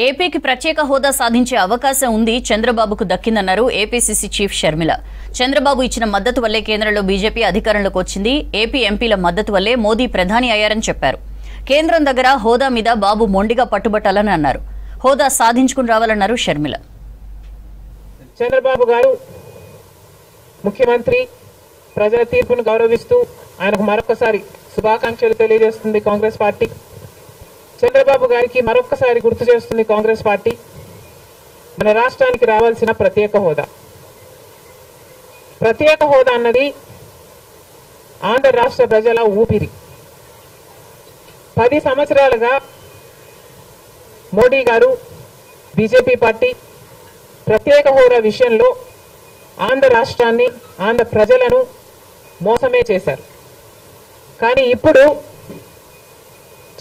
ఏపీకి ప్రత్యేక హోదా సాధించే అవకాశం ఉంది, చంద్రబాబుకు దక్కిందన్నారు ఏపీసీసీ చీఫ్ షర్మిల. చంద్రబాబు ఇచ్చిన మద్దతు వల్లే కేంద్రంలో బీజేపీ అధికారంలోకి వచ్చింది. ఏపీ ఎంపీల మద్దతు వల్లే మోదీ ప్రధాని అయ్యారని చెప్పారు. కేంద్రం దగ్గర హోదా మీద బాబు మొండిగా పట్టుబట్టాలని అన్నారు. హోదా సాధించుకుని రావాలన్నారు షర్మిల. చంద్రబాబు గారు ముఖ్యమంత్రి, ప్రజల తీర్పును గౌరవిస్తూ ఆయనకు మరొకసారి శుభాకాంక్షలు తెలియజేస్తుంది కాంగ్రెస్ పార్టీ. చంద్రబాబు గారికి మరొకసారి గుర్తు చేస్తుంది కాంగ్రెస్ పార్టీ మన రాష్ట్రానికి రావాల్సిన ప్రత్యేక హోదా. ప్రత్యేక హోదా అన్నది ఆంధ్ర రాష్ట్ర ప్రజల ఊపిరి. 10 సంవత్సరాలుగా మోడీ గారు, బీజేపీ పార్టీ ప్రత్యేక హోదా విషయంలో ఆంధ్ర రాష్ట్రాన్ని, ఆంధ్ర ప్రజలను మోసమే చేశారు. కానీ ఇప్పుడు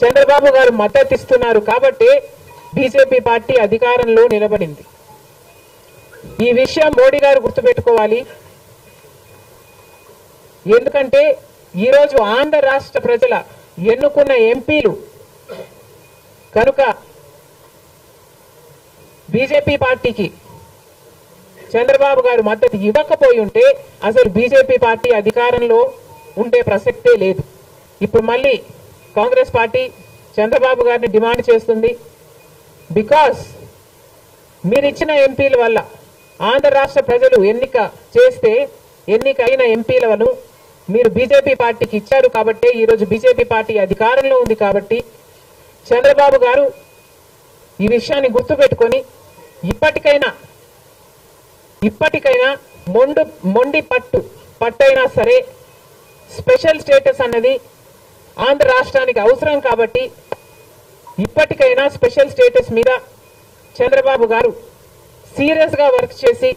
చంద్రబాబు గారు మద్దతు ఇస్తున్నారు కాబట్టి బీజేపీ పార్టీ అధికారంలో నిలబడింది. ఈ విషయం మోడీ గారు గుర్తుపెట్టుకోవాలి. ఎందుకంటే ఈరోజు ఆంధ్ర రాష్ట్ర ప్రజల ఎన్నుకున్న ఎంపీలు కనుక బీజేపీ పార్టీకి చంద్రబాబు గారు మద్దతు ఇవ్వకపోయి ఉంటే అసలు బీజేపీ పార్టీ అధికారంలో ఉండే ప్రసక్తే లేదు. ఇప్పుడు మళ్ళీ కాంగ్రెస్ పార్టీ చంద్రబాబు గారిని డిమాండ్ చేస్తుంది. బికాస్ మీరిచ్చిన ఎంపీల వల్ల ఆంధ్ర రాష్ట్ర ప్రజలు ఎన్నికైన ఎంపీలను మీరు బీజేపీ పార్టీకి ఇచ్చారు కాబట్టి ఈరోజు బీజేపీ పార్టీ అధికారంలో ఉంది కాబట్టి చంద్రబాబు గారు ఈ విషయాన్ని గుర్తుపెట్టుకొని ఇప్పటికైనా మొండి పట్టైనా సరే స్పెషల్ స్టేటస్ అన్నది ఆంధ్ర రాష్ట్రానికి అవసరం కాబట్టి ఇప్పటికైనా స్పెషల్ స్టేటస్ మీద చంద్రబాబు గారు సీరియస్ గా వర్క్ చేసి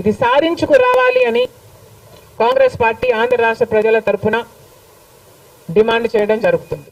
ఇది సాధించుకు రావాలి అని కాంగ్రెస్ పార్టీ ఆంధ్ర రాష్ట్ర ప్రజల తరఫున డిమాండ్ చేయడం జరుగుతుంది.